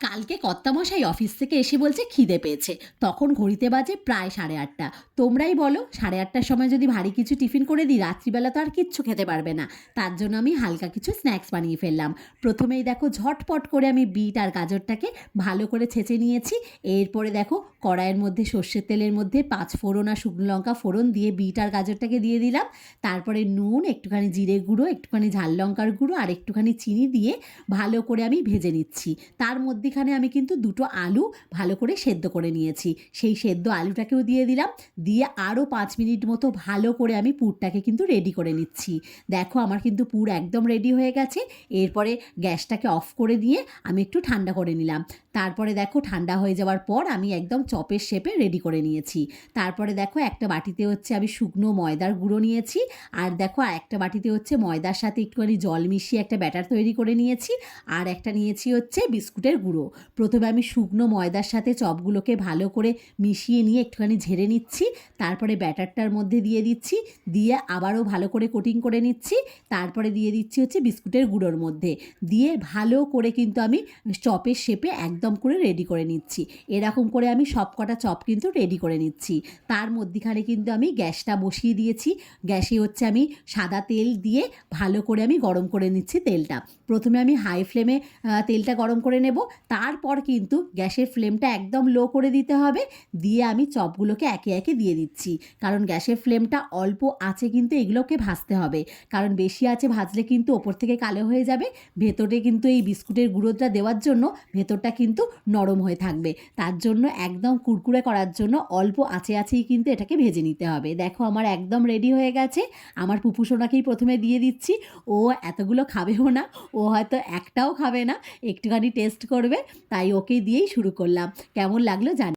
কালকে কর্তামশাই অফিস থেকে এসে বলছে খিদে পেয়েছে। তখন ঘড়িতে বাজে প্রায় 8:30। তোমরাই বলো 8:30টার সময় যদি ভারী কিছু টিফিন করে দিই, রাত্রিবেলা তো আর কিচ্ছু খেতে পারবে না। তার জন্য আমি হালকা কিছু স্ন্যাক্স বানিয়ে ফেললাম। প্রথমেই দেখো ঝটপট করে আমি বিট আর গাজরটাকে ভালো করে ছেঁচে নিয়েছি। এরপরে দেখো কড়াইয়ের মধ্যে সর্ষের তেলের মধ্যে 5 ফোড়ন আর শুকনো লঙ্কা ফোড়ন দিয়ে বিট আর গাজরটাকে দিয়ে দিলাম। তারপরে নুন, একটুখানি জিরে গুঁড়ো, একটুখানি ঝাল লঙ্কার গুঁড়ো আর একটুখানি চিনি দিয়ে ভালো করে আমি ভেজে নিচ্ছি। তার মধ্যেখানে আমি কিন্তু দুটো আলু ভালো করে সেদ্ধ করে নিয়েছি। সেই সেদ্ধ আলুটাকেও দিয়ে দিলাম। দিয়ে আরও 5 মিনিট মতো ভালো করে আমি পুরটাকে কিন্তু রেডি করে নিচ্ছি। দেখো আমার কিন্তু পুর একদম রেডি হয়ে গেছে। এরপরে গ্যাসটাকে অফ করে দিয়ে আমি একটু ঠান্ডা করে নিলাম। তারপরে দেখো ঠান্ডা হয়ে যাওয়ার পর আমি একদম চপের শেপে রেডি করে নিয়েছি। তারপরে দেখো একটা বাটিতে হচ্ছে আমি শুকনো ময়দার গুঁড়ো নিয়েছি। আর দেখো একটা বাটিতে হচ্ছে ময়দার সাথে একটুখানি জল মিশিয়ে একটা ব্যাটার তৈরি করে নিয়েছি। আর একটা নিয়েছি হচ্ছে বিস্কুটের গুঁড়ো। প্রথমে আমি শুকনো ময়দার সাথে চপগুলোকে ভালো করে মিশিয়ে নিয়ে একটুখানি ঝেড়ে নিচ্ছি। তারপরে ব্যাটারটার মধ্যে দিয়ে দিচ্ছি। দিয়ে আবারও ভালো করে কোটিং করে নিচ্ছি। তারপরে দিয়ে দিচ্ছি হচ্ছে বিস্কুটের গুঁড়োর মধ্যে। দিয়ে ভালো করে কিন্তু আমি চপের শেপে একদম করে রেডি করে নিচ্ছি। এরকম করে আমি সব কটা চপ কিন্তু রেডি করে নিচ্ছি। তার মধ্যিখানে কিন্তু আমি গ্যাসটা বসিয়ে দিয়েছি। গ্যাসে হচ্ছে আমি সাদা তেল দিয়ে ভালো করে আমি গরম করে নিচ্ছি তেলটা। প্রথমে আমি হাই ফ্লেমে তেলটা গরম করে নেব। তারপর কিন্তু গ্যাসের ফ্লেমটা একদম লো করে দিতে হবে। দিয়ে আমি চপগুলোকে একে একে দিয়ে দিচ্ছি। কারণ গ্যাসের ফ্লেমটা অল্প আঁচে কিন্তু এগুলোকে ভাজতে হবে। কারণ বেশি আঁচে ভাজলে কিন্তু ওপর থেকে কালো হয়ে যাবে। ভেতরে কিন্তু এই বিস্কুটের গুঁড়োটা দেওয়ার জন্য ভেতরটা কিন্তু নরম হয়ে থাকবে। তার জন্য একদম কুরকুরে করার জন্য অল্প আঁচেই কিন্তু এটাকে ভেজে নিতে হবে। দেখো আমার একদম রেডি হয়ে গেছে। আমার পুপুসোনাকেই প্রথমে দিয়ে দিচ্ছি। ও এতগুলো খাবেও না, ও হয়তো একটাও খাবে না, একটুখানি টেস্ট করবে, তাই ওকে দিয়েই শুরু করলাম। কেমন লাগলো জানি।